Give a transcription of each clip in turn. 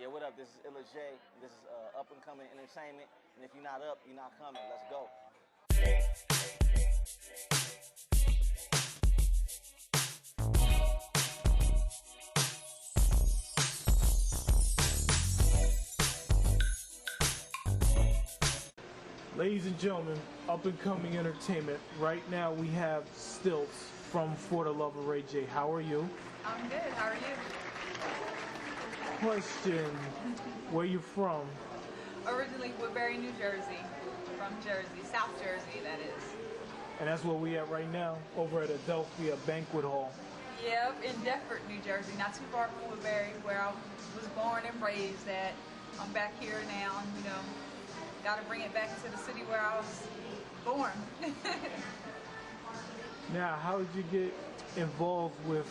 Yeah, what up? This is Illa J. This is Up and Coming Entertainment. And if you're not up, you're not coming. Let's go. Ladies and gentlemen, Up and Coming Entertainment. Right now we have Stilts from For the Love of Ray J. How are you? I'm good. How are you? Question. Where you from? Originally Woodbury, New Jersey. From Jersey, South Jersey, that is. And that's where we at right now, over at Adelphia Banquet Hall. Yep, in Deptford, New Jersey. Not too far from Woodbury, where I was born and raised at. I'm back here now, and got to bring it back to the city where I was born. Now, how did you get involved with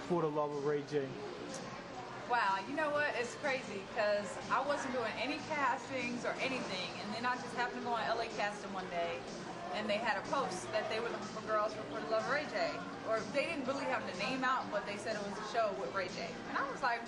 For the Love of Ray J? Wow, you know what? It's crazy because I wasn't doing any castings or anything, and then I just happened to go on LA Casting one day, and they had a post that they were looking for girls for the Love of Ray J. Or they didn't really have the name out, but they said it was a show with Ray J. And I was like,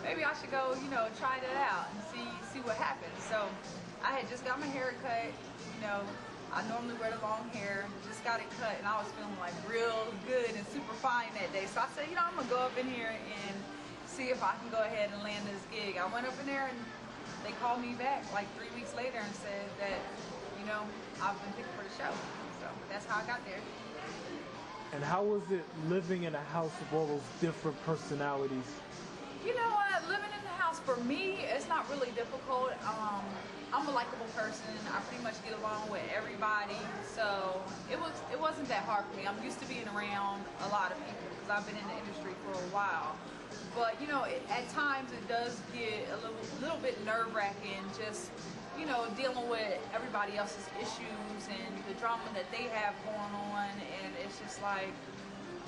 maybe I should go, try that out and see what happens. So I had just got my hair cut, I normally wear the long hair, just got it cut, and I was feeling like real good and super fine that day. So I said, I'm gonna go up in here and see if I can go ahead and land this gig. I went up in there and they called me back like 3 weeks later and said that, I've been picked for the show. So that's how I got there. And how was it living in a house with all those different personalities? You know what, living in the house for me, it's not really difficult. I'm a likable person. I pretty much get along with everybody, so it wasn't that hard for me. I'm used to being around a lot of people because I've been in the industry for a while. But at times it does get a little bit nerve-wracking, just dealing with everybody else's issues and the drama that they have going on, and it's just like,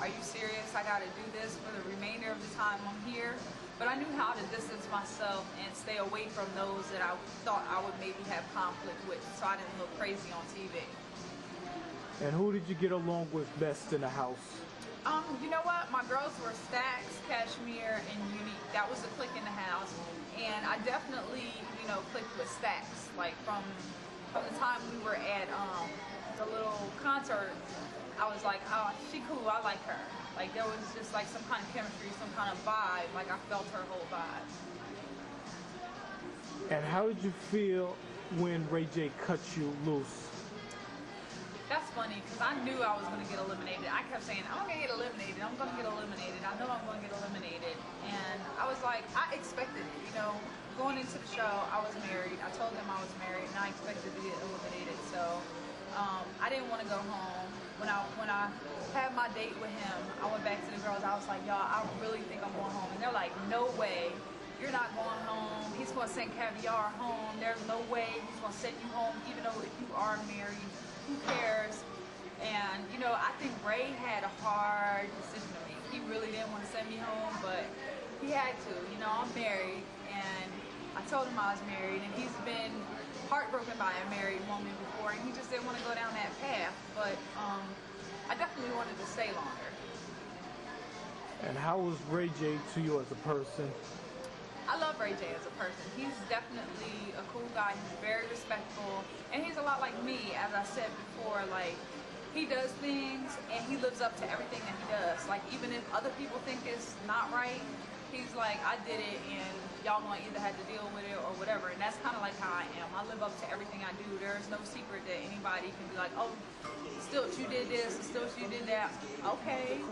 are you serious? I gotta do this for the remainder of the time I'm here. But I knew how to distance myself and stay away from those that I thought I would maybe have conflict with, so I didn't look crazy on TV. And who did you get along with best in the house? You know what? My girls were Stacks, Cashmere, and Unique. That was the clique in the house. And I definitely, clicked with Stacks. Like from the time we were at the little concert, I was like, oh, she cool, I like her. Like there was just like some kind of chemistry, some kind of vibe, like I felt her whole vibe. And how did you feel when Ray J cut you loose? That's funny, because I knew I was going to get eliminated. I kept saying, I'm going to get eliminated, I'm going to get eliminated, I know I'm going to get eliminated. And I was like, I expected it, going into the show, I was married. I told them I was married, and I expected to get eliminated. So I didn't want to go home. When I had my date with him, I went back to the girls. I was like, y'all, I really think I'm going home. And they're like, no way. You're not going home. He's going to send Caviar home. There's no way he's going to send you home, even though if you are married, who cares? And, I think Ray had a hard decision to make. He really didn't want to send me home, but he had to. I'm married, and I told him I was married, and he's been heartbroken by a married woman before, and he just didn't want to go down that path. But I definitely wanted to stay longer. And how was Ray J to you as a person? I love Ray J as a person. He's definitely a cool guy. He's very respectful, and he's a lot like me. As I said before, like he does things and he lives up to everything that he does. Like even if other people think it's not right, he's like, I did it, and y'all gonna either have to deal with it or whatever. And that's kind of like how I am. I live up to everything I do. There's no secret that anybody can be like, oh, Stilts, you did this, Stilts, you did that. Okay,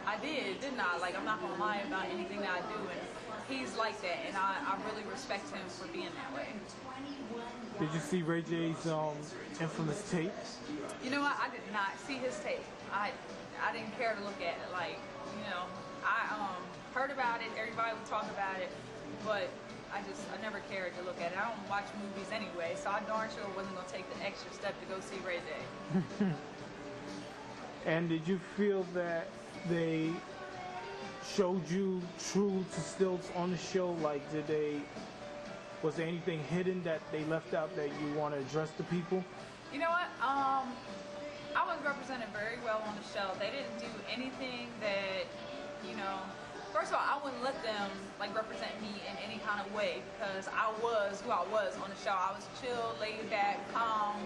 I did, didn't I? Like I'm not gonna lie about anything that I do, and he's like that, and I really respect him for being that way. Did you see Ray J's infamous tape? You know what? I did not see his tape. I didn't care to look at it. Like, I heard about it, everybody would talk about it, but I never cared to look at it. I don't watch movies anyway, so I darn sure wasn't gonna take the extra step to go see Ray J. And did you feel that they showed you true to Stilts on the show? Like, was there anything hidden that they left out that you want to address to people? You know what? I was represented very well on the show. They didn't do anything that, first of all, I wouldn't let them like represent me in any kind of way because I was who I was on the show. I was chill, laid back, calm.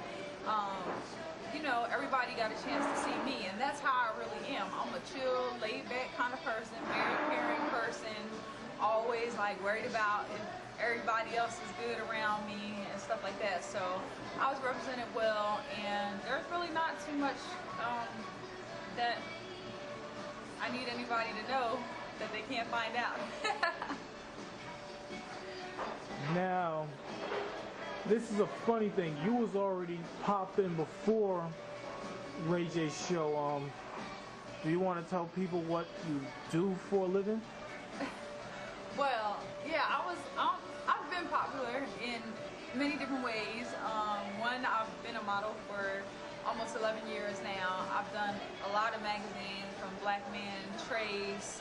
You know, everybody got a chance to see me, and that's how I really am. I'm a chill, laid back kind of person, very caring person, always like worried about if everybody else is good around me and stuff like that. So I was represented well, and there's really not too much that I need anybody to know that they can't find out. Now, this is a funny thing. You was already popping before Ray J's show. Do you want to tell people what you do for a living? Well, yeah, I've been popular in many different ways. One, I've been a model for almost 11 years now. I've done a lot of magazines from Black Men, Trace,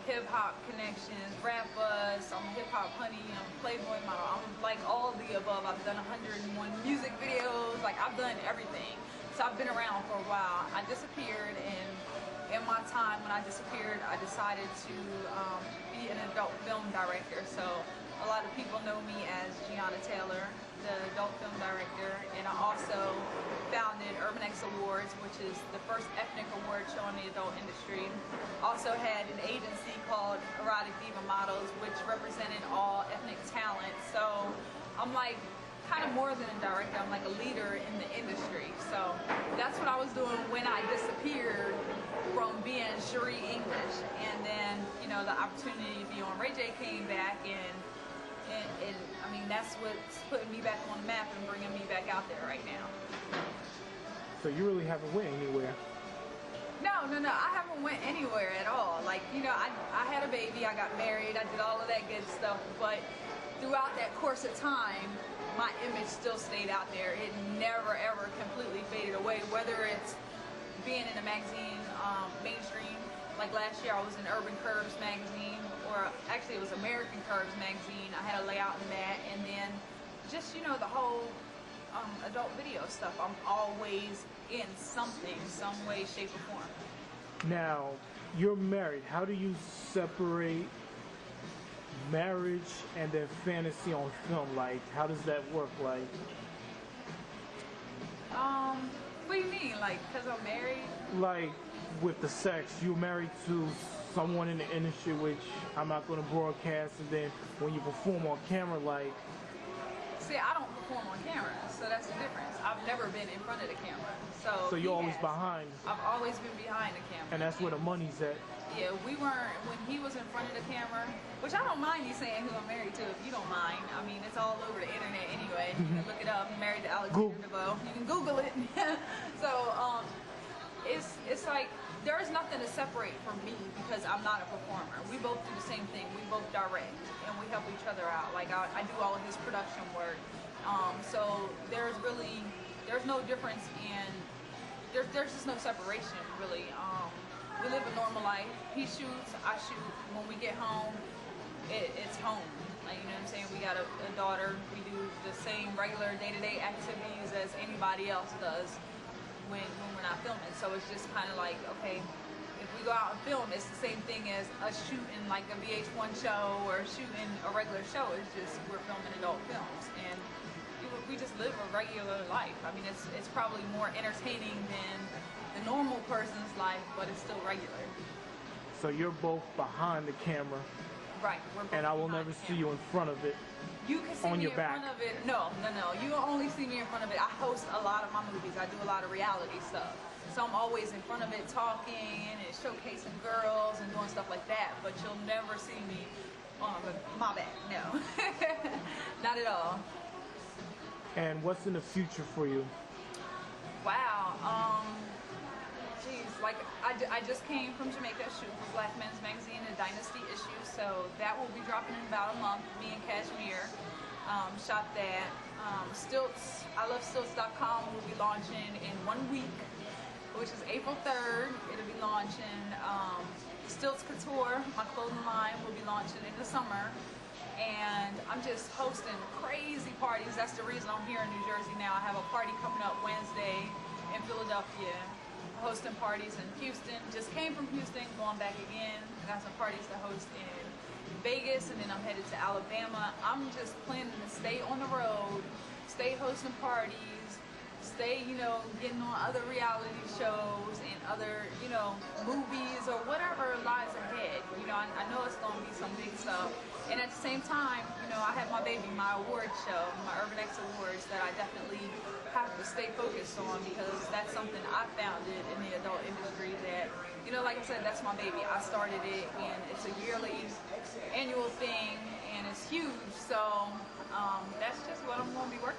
Hip Hop Connections, Rap Buzz, I'm Hip Hop Honey, I'm Playboy model. I'm like all of the above. I've done 101 music videos, like I've done everything. So I've been around for a while. I disappeared, and in my time when I disappeared, I decided to be an adult film director. So a lot of people know me as Gianna Taylor, the adult film director, and I also founded Urban X Awards, which is the first ethnic award show in the adult industry. Also had an agency called Erotic Diva Models, which represented all ethnic talent. So I'm like kind of more than a director, I'm like a leader in the industry. So that's what I was doing when I disappeared from being Sharee English. And then, you know, the opportunity to be on Ray J came back, and I mean, that's what's putting me back on the map and bringing me back out there right now. So you really haven't went anywhere? No, I haven't went anywhere at all. Like, you know, I had a baby, I got married, I did all of that good stuff, but throughout that course of time, my image still stayed out there. It never ever completely faded away, whether it's being in a magazine, mainstream, like last year I was in Urban Curves magazine, or actually it was American Curves magazine. I had a layout in that, and then just, you know, the whole adult video stuff. I'm always in something, some way, shape, or form. Now, you're married. How do you separate marriage and then fantasy on film? Like, how does that work? Like, what do you mean? Like, because I'm married? like with the sex, you're married to someone in the industry, which I'm not going to broadcast, and then when you perform on camera, like... See, I don't perform on camera, so that's the difference. I've never been in front of the camera. So you're always behind. I've always been behind the camera. And that's where the money's at. Yeah, we weren't, when he was in front of the camera, which I don't mind you saying who I'm married to if you don't mind. I mean, it's all over the internet anyway. You can look it up. I'm married to Alexander DeVoe. You can Google it. So, it's like, there's nothing to separate from me because I'm not a performer. We both do the same thing. We both direct, and we help each other out. Like, I do all of his production work. So there's no difference in, there's just no separation, really. We live a normal life. He shoots, I shoot. When we get home, it's home. Like, you know what I'm saying? We got a daughter. We do the same regular day-to-day activities as anybody else does when we're not filming. So it's just kind of like, okay, if we go out and film, it's the same thing as us shooting like a VH1 show or shooting a regular show. It's just we're filming adult films, and we just live a regular life. I mean, it's probably more entertaining than the normal person's life, but it's still regular. So you're both behind the camera. Right. We're both and I will never see you in front of it. You can see on me your in back. front of it. No. You will only see me in front of it. I host a lot of my movies. I do a lot of reality stuff. So I'm always in front of it talking and showcasing girls and doing stuff like that. But you'll never see me on my back. No. Not at all. And what's in the future for you? Wow. Geez, like I just came from Jamaica, shoot for Black Men's Magazine, a Dynasty issue, so that will be dropping in about a month. Me and Kashmir shot that. Stilts, ILoveStilts.com will be launching in 1 week, which is April 3rd. It'll be launching. Stilts Couture, my clothing line, will be launching in the summer. And I'm just hosting crazy parties. That's the reason I'm here in New Jersey now. I have a party coming up Wednesday in Philadelphia. hosting parties in Houston. Just came from Houston, going back again. Got some parties to host in Vegas, and then I'm headed to Alabama. I'm just planning to stay on the road, stay hosting parties, stay, getting on other reality shows and other, movies or whatever lies ahead. I know it's going to be some big stuff. And at the same time, I have my baby, my award show, my Urban X Awards, that I definitely have to stay focused on, because that's something I founded in the adult industry that, like I said, that's my baby. I started it, and it's a yearly annual thing, and it's huge. So that's just what I'm going to be working